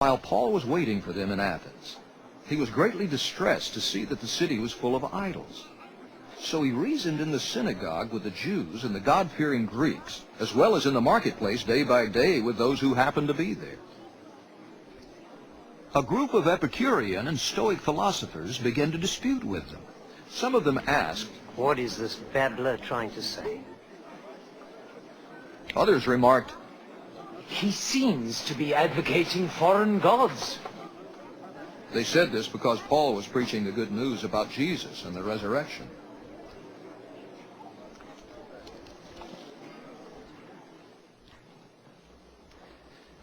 While Paul was waiting for them in Athens, he was greatly distressed to see that the city was full of idols. So he reasoned in the synagogue with the Jews and the God-fearing Greeks, as well as in the marketplace day by day with those who happened to be there. A group of Epicurean and Stoic philosophers began to dispute with them. Some of them asked, "What is this babbler trying to say?" Others remarked, "He seems to be advocating foreign gods." They said this because Paul was preaching the good news about Jesus and the resurrection.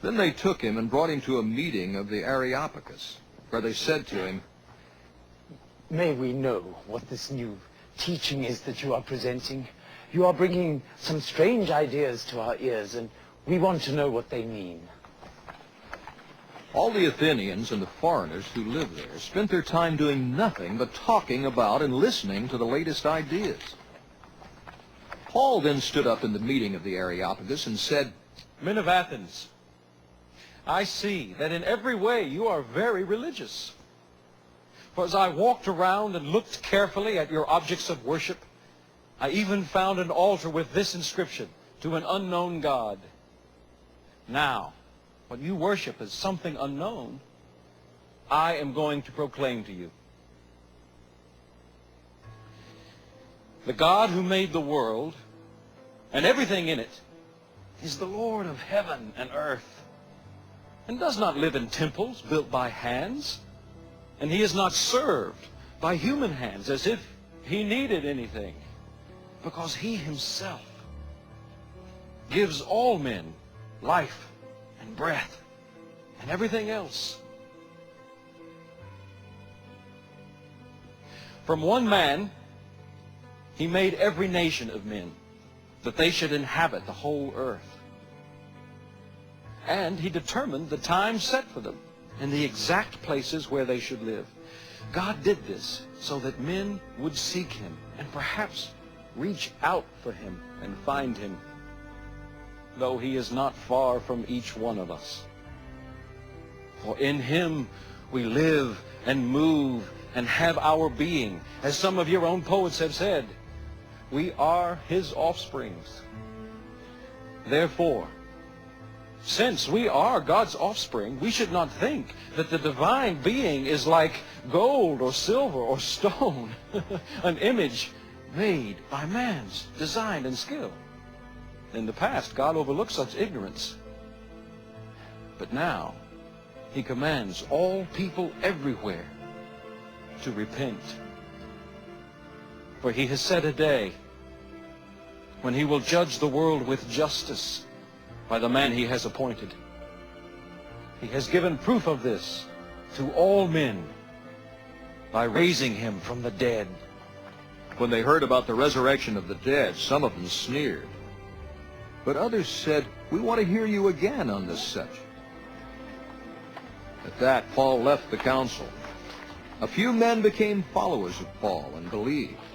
Then they took him and brought him to a meeting of the Areopagus, where they said to him, "May we know what this new teaching is that you are presenting? You are bringing some strange ideas to our ears, and we want to know what they mean." All the Athenians and the foreigners who lived there spent their time doing nothing but talking about and listening to the latest ideas. Paul then stood up in the meeting of the Areopagus and said, "Men of Athens, I see that in every way you are very religious. For as I walked around and looked carefully at your objects of worship, I even found an altar with this inscription, 'To an unknown God.' Now, what you worship as something unknown, I am going to proclaim to you. The God who made the world and everything in it is the Lord of heaven and earth, and does not live in temples built by hands, and he is not served by human hands as if he needed anything, because he himself gives all men life and breath and everything else. From one man he made every nation of men, that they should inhabit the whole earth. And he determined the time set for them and the exact places where they should live. God did this so that men would seek him and perhaps reach out for him and find him, though he is not far from each one of us. For in him we live and move and have our being. As some of your own poets have said, we are his offsprings. Therefore, since we are God's offspring, we should not think that the divine being is like gold or silver or stone, an image made by man's design and skill. In the past, God overlooked such ignorance. But now, he commands all people everywhere to repent. For he has set a day when he will judge the world with justice by the man he has appointed. He has given proof of this to all men by raising him from the dead. When they heard about the resurrection of the dead, some of them sneered. But others said, "We want to hear you again on this subject." At that, Paul left the council. A few men became followers of Paul and believed.